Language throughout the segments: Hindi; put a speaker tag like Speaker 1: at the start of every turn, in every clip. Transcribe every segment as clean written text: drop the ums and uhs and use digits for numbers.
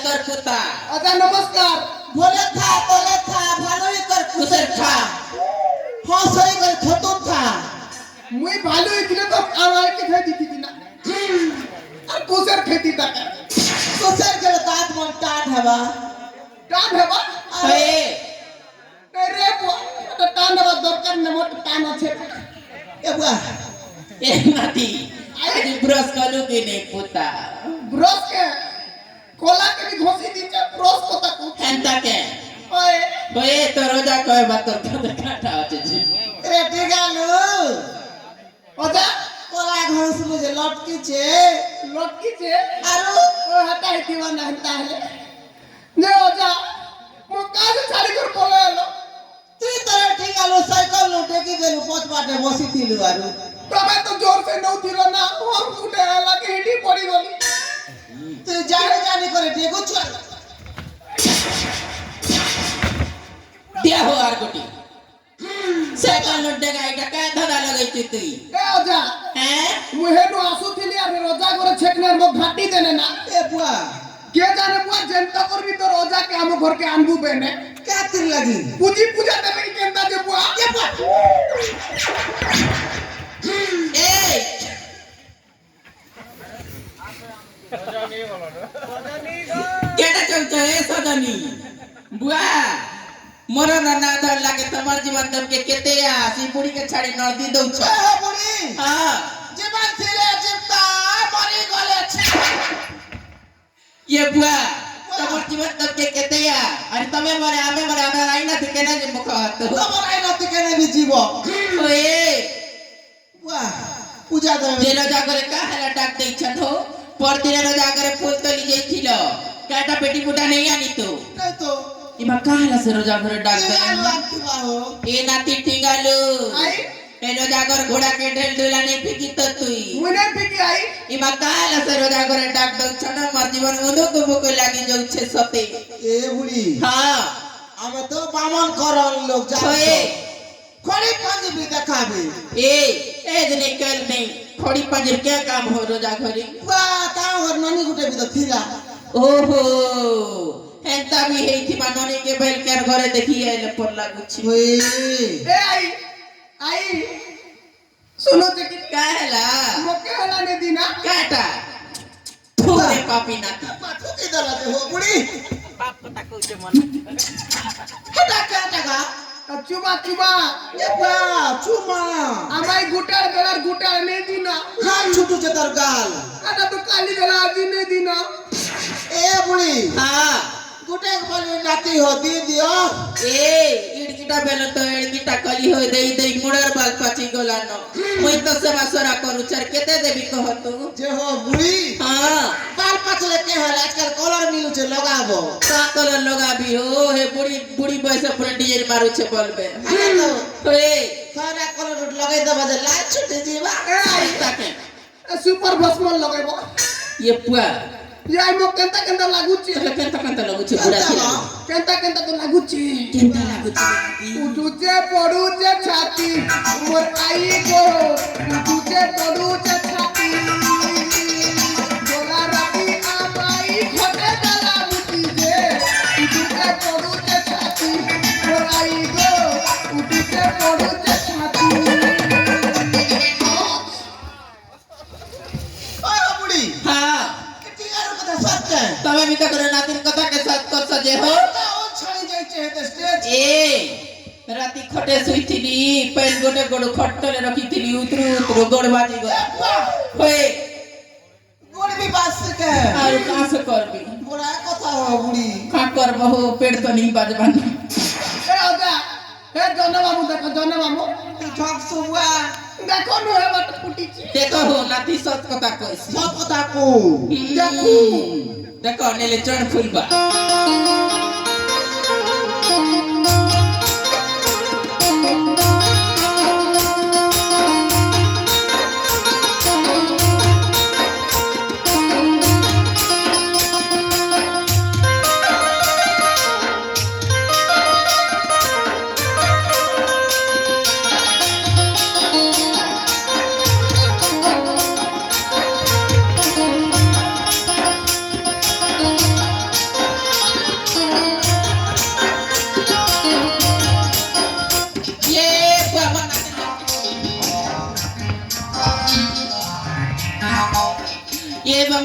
Speaker 1: তোর পুতা
Speaker 2: আচ্ছা নমস্কার
Speaker 1: বলে থা ভালোই কর কুসের খা হসই করে খতম থা
Speaker 2: মুই ভালো হইছিল তো আমার কি খাই দিতি না আর কোসের খেতি টাকা
Speaker 1: কুসের গেলে দাঁত মন টাট হবা
Speaker 2: টান হেবা
Speaker 1: এ
Speaker 2: রে এটা টান হেবা দরকার না মোট টান আছে
Speaker 1: এ বুয়া এ নাতি আজ ব্রাশ কালু কি নেই পুতা
Speaker 2: ব্রশ কে কোলা কে ঘষি দিছে ব্রশ কথা কো
Speaker 1: হেনতা কে
Speaker 2: ওয়ে
Speaker 1: ওয়ে তো রোজা কয় বাতর কাটা আছে রে টিগালু
Speaker 2: ওজা
Speaker 1: কোলা ঘরস মুঝে লটকিছে
Speaker 2: লটকিছে
Speaker 1: আরো
Speaker 2: ও হাতা হেতিবা না তাহলে যে ওজা মো কাজ ছাড়ি কর পলে এলো
Speaker 1: তুই তোর টিগালু সাইকেল লুটে কি দেলু পথ বাটে বসিছিলু আরু
Speaker 2: তবে তো জোর সে নউছিল না হম ফুটে লাগে হিটি পড়ি গলি
Speaker 1: তুই জানি করে টেগু চল দিয়া হো আর কোটি সাইকেল লুটে গাইটা কায় ধরা লাগাইছিস তুই
Speaker 2: এ ওজা
Speaker 1: হ্যাঁ
Speaker 2: মুহে নো আসুথিলি আর রোজা করে ছেকনের মো ঘাটি দেনে না
Speaker 1: এ বুয়া
Speaker 2: কে জানে বুয়া জেনতা করবি তো রোজা কে আম ঘর কে আনবু বেনে
Speaker 1: কাতির লাগি
Speaker 2: পূজা দেবে কি কেনতা যে বুয়া
Speaker 1: এ বুয়া এই কেডা চলছে এ সদানি বুয়া মোর না ধর লাগে তোমার জীবন দমকে কেতে আসি বুড়ি কে ছাড়ি নদী দউছ এ বুড়ি হ্যাঁ জীবন ছিলে চিপতা মরি গলে ये बुआ তোমার জীবন দমকে কেতে আর তুমি মরে আমি আইনা থেকে না যে মুখ হাত তোমার আইনা থেকে না জীব ওয়ে বুয়া পূজা দেবে যে রোজা করে কাহলা ডাক দেইছন হো পরদিন রোজা করে ফুল তলি যাইছিল কাটা পেটি পুটা নেই আনি তো নাই তো ইমা কাহলা से रोजा घर डाक दे ए नाती टिंगालू
Speaker 2: आई
Speaker 1: ए रोजा घर घोड़ा के ढेल ढेला नहीं फिकी तो तुई
Speaker 2: मुने पिकी आई
Speaker 1: इमा काहला से रोजा घर डाक दो छना मर जीवन मुदो को मुको लागी जाउ छे सते
Speaker 3: ए बुढ़ी
Speaker 1: हां
Speaker 3: हमें तो बामन करल लोग
Speaker 1: होए
Speaker 3: खड़ी पंजी भी देखाबे
Speaker 1: ए जने कल नहीं थोड़ी पंजर क्या काम हो रोजा घरी
Speaker 3: वाह ताऊ घर ननी गुटे भी तो थिला
Speaker 1: ओहो हेंता भी हेथि माननी के बैल कर घरे देखी आइले पर लागुछि
Speaker 3: ओए
Speaker 2: ए आई सुनो ते कि
Speaker 1: काहला
Speaker 2: मोके हला ने दिना
Speaker 1: काटा थोड़े पापी नाती
Speaker 3: पाछू के दला दे हो बुढ़ी
Speaker 1: बाप को ताको जे मन हटा काटा का
Speaker 2: चुमा
Speaker 3: ये बा चुमा
Speaker 2: আমাই গুটার বেলার গুটার নে দিনা
Speaker 3: हां छुटू जे तर गाल
Speaker 2: এটা তো কালি বেলা আজি নে দিনা
Speaker 3: ए बुढ़ी
Speaker 1: हां
Speaker 3: गुटे के बोली नाती हो दी दियो
Speaker 1: ए इडकिटा बेल तो इडकिटा कली हो देई मुड़र बाल पाची गोलानो मुई तो सेवा करू चर केते देबी कहतु
Speaker 3: जे हो बुढ़ी
Speaker 1: हां
Speaker 3: बाल पाचले के हल आजकल कलर मिलु छे लगाबो
Speaker 1: का कलर लगाबी हो हे बुढ़ी बयस पर डियर मारू छे बोलबे
Speaker 3: हेलो
Speaker 1: ओए
Speaker 3: सारा कलर लगाई दबा जे लाइट छुटे जीवा
Speaker 2: ए आई
Speaker 1: ताके
Speaker 2: सुपर भस्मन लगाइबो
Speaker 1: ये पुआ
Speaker 2: याई मो केनता लागुची
Speaker 1: केनता लगुछे बुढ़ा थिला
Speaker 2: केनता तो लागुची
Speaker 1: केनता लागुछे
Speaker 2: उठुचे पडुचे छाती मोर आई गो उठुचे पडुचे छाती गोला राती आमाई खटे दला मुती जे उठुचे पडुचे छाती मोर आई गो उठुचे पडुचे छाती
Speaker 3: ओए बुढ़ी
Speaker 1: हां
Speaker 3: टियारो कथा सच है
Speaker 1: तमे भी तो करे नातिन कथा के साथ कर सजे हो
Speaker 3: ओ छड़ी जाई छे ते स्टेज
Speaker 1: ए राती खटे सुइथिली पैन गोटे गोड़ खटले रखिथिली उतरू गोड़ बाजी गया होए
Speaker 3: गोड़ भी बास के
Speaker 1: और कहां से करबी
Speaker 3: बुढ़ा कथा हो बुढ़ी
Speaker 1: का करबो हो पेड़ तो नहीं बाजबान
Speaker 2: ए ओदा ए जन बाबू देखो जन बाबू
Speaker 3: ठक सुवा
Speaker 2: देखो नो हे बात फुटीची
Speaker 1: देखो हो नाती सत कथा कहसी
Speaker 3: सब कथा को
Speaker 1: देखो देखो नेले चढ़ फुलबा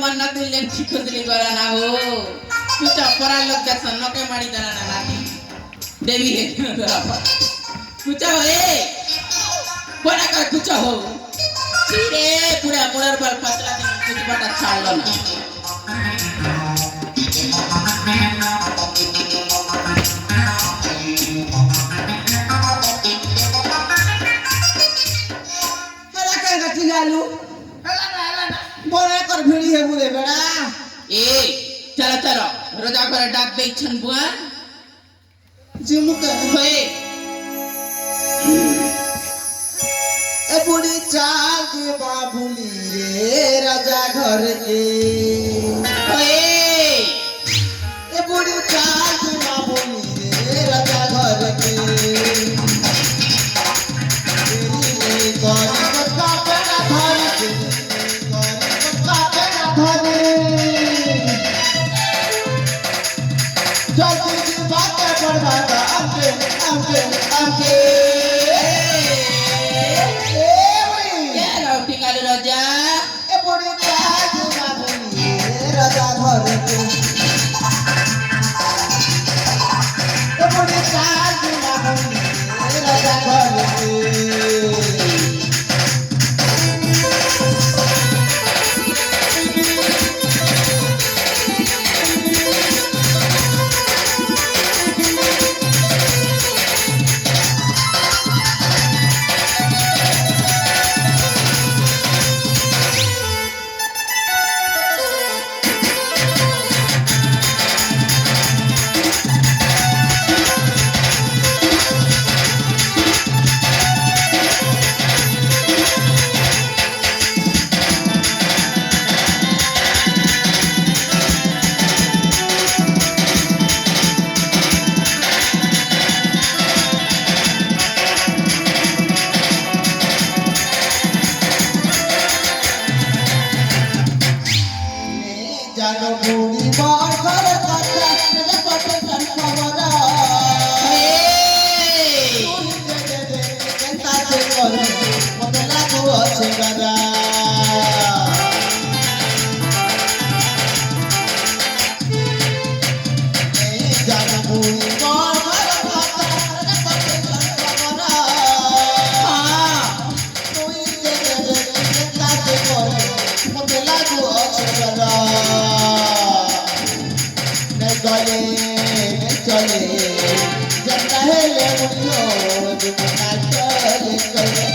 Speaker 1: मन न दिले की खुदली करा ना हो तू चपरा लोग जैसा नके मारी देना ना नाती देवी है कुछ हो ए बड़ा कर कुछ हो सीधे पूरा मोर पर पतला दिन कुछ बटा छाड़ लो ना
Speaker 3: मेरा कहेगा चिल्लालू बोले कर भिड़ी है मुझे बेड़ा
Speaker 1: ए चलो चलो रोजा कर डाक दे छन बुआ
Speaker 3: जिमुक
Speaker 1: होए
Speaker 3: ए बुढ़ी चाल के बाबुली रे राजा घर के
Speaker 1: होए
Speaker 3: ए बुढ़ी चाल के बाबुली रे राजा घर के तेरी गरीब का बेड़ा घर के गरीब का बेड़ा घर जल्दी से बात करवाता हमके
Speaker 1: क्या लौटी काले रोजा
Speaker 3: ए बुढ़ी चाल के बाबुली रे राजा घर के ए बुढ़ी चाल के बाबुली रे राजा घर के जानो बुढ़ी बार घर कथा मेरे पटे सन खबरा चिंता से करो मत लागो अच्छे गदा जानो बुढ़ी बार घर कथा मेरे पटे सन खबरा चिंता से करो मत लागो अच्छे गदा चले जब ले मुझो जुमना चले चले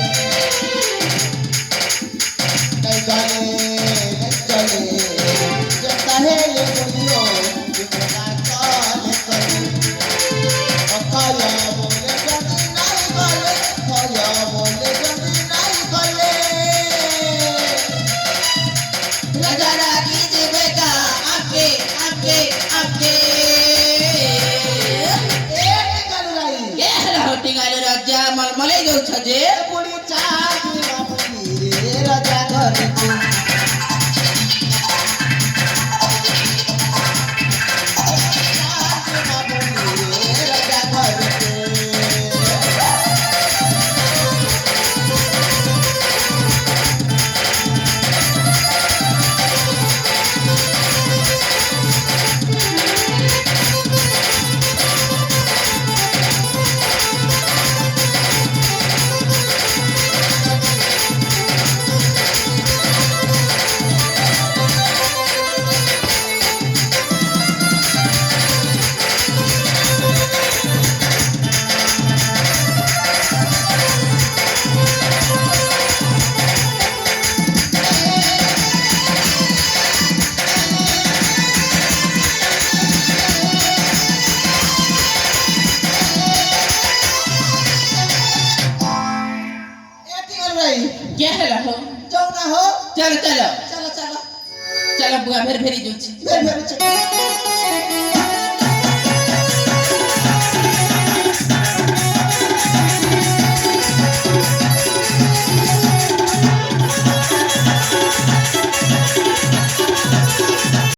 Speaker 3: चले जब ले मुझो जुमना चले चले अखाया बोले जमी नहीं गले खाया बोले जमी नहीं गले
Speaker 1: राजा रागी जीवेगा आके आके आके लौटी काले रोजा मलमले जो छजे
Speaker 3: बुढ़ी चाल की बाबुली रे राजा घर के
Speaker 1: क्या है रहो
Speaker 3: जाओ ना हो
Speaker 1: चलो चलो
Speaker 3: चलो चलो
Speaker 1: चलो बुआ फिर फेरी जो
Speaker 3: फिर चलो